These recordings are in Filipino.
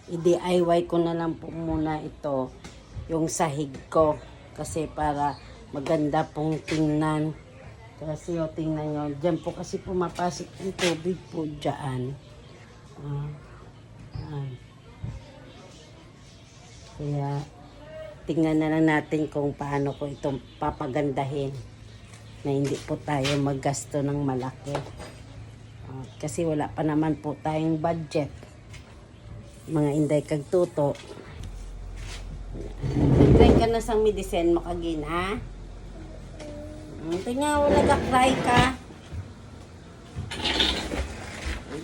I-DIY ko na lang po muna ito, yung sahig ko. Kasi para maganda pong tingnan. Kasi o, tingnan nyo, dyan po kasi pumapasok yung tubig po dyan. Kaya, tingnan na lang natin kung paano ko itong papagandahin. Na hindi po tayo maggasto ng malaki. Kasi wala pa naman po tayong budget. Mga inday kagtuto. Nag-try ka na sang medicine mo kagina. Tingnan, wala ka-cry ka.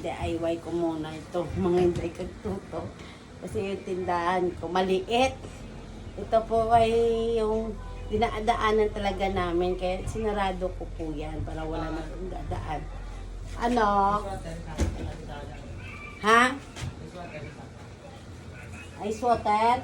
DIY ko muna ito. Mga inday kagtuto. Kasi yung tindahan ko maliit. Ito po ay yung dinadaanan talaga namin. Kaya sinarado ko po yan para wala na pong dadaan. Ano? Ha? Ice water?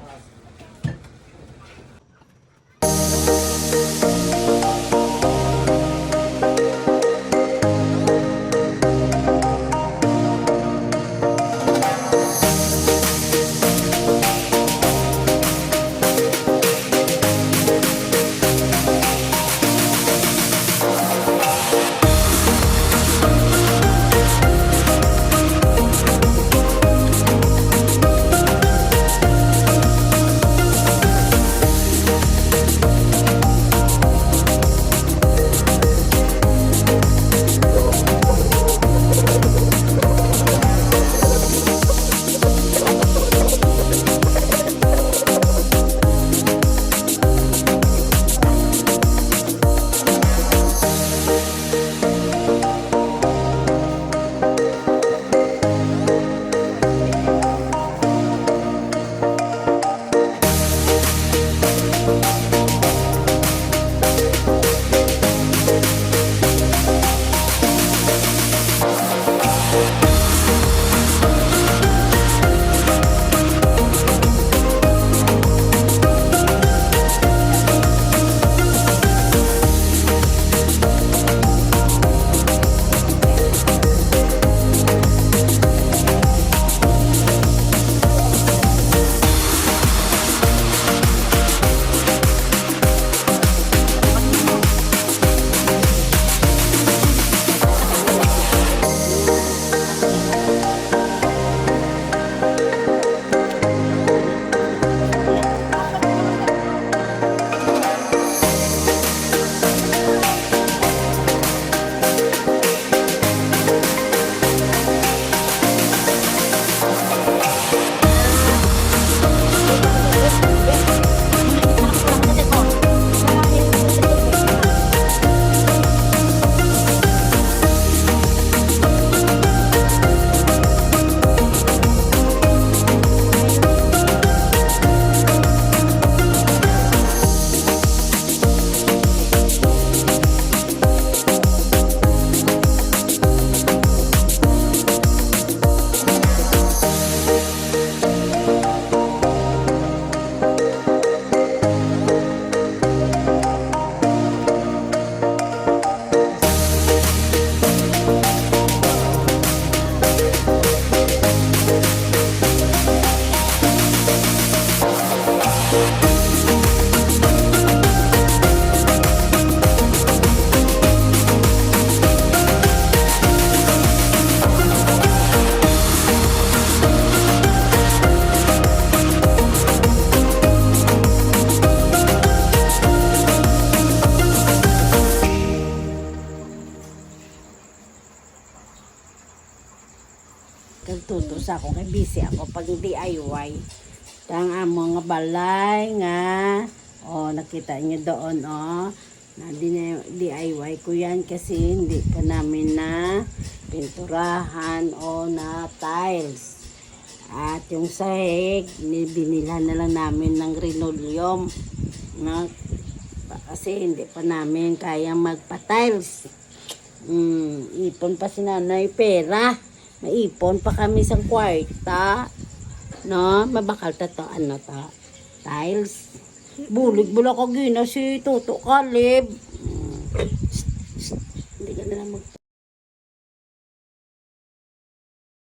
Kagtuto sa ako kay busy ako pag DIY. Tang mga balay nga. Nakita niyo doon na DIY ko yan kasi hindi pa namin na pinturahan na tiles. At yung sahig, binilhan na lang namin ng linoleum kasi hindi pa namin kayang magpa-tiles. Ipon pa si nanay pera. Maipon pa kami sa kwarta. No? Mabakal ta tiles. Bulig-bulag ko gina si Toto Kalib. Hindi ka na lang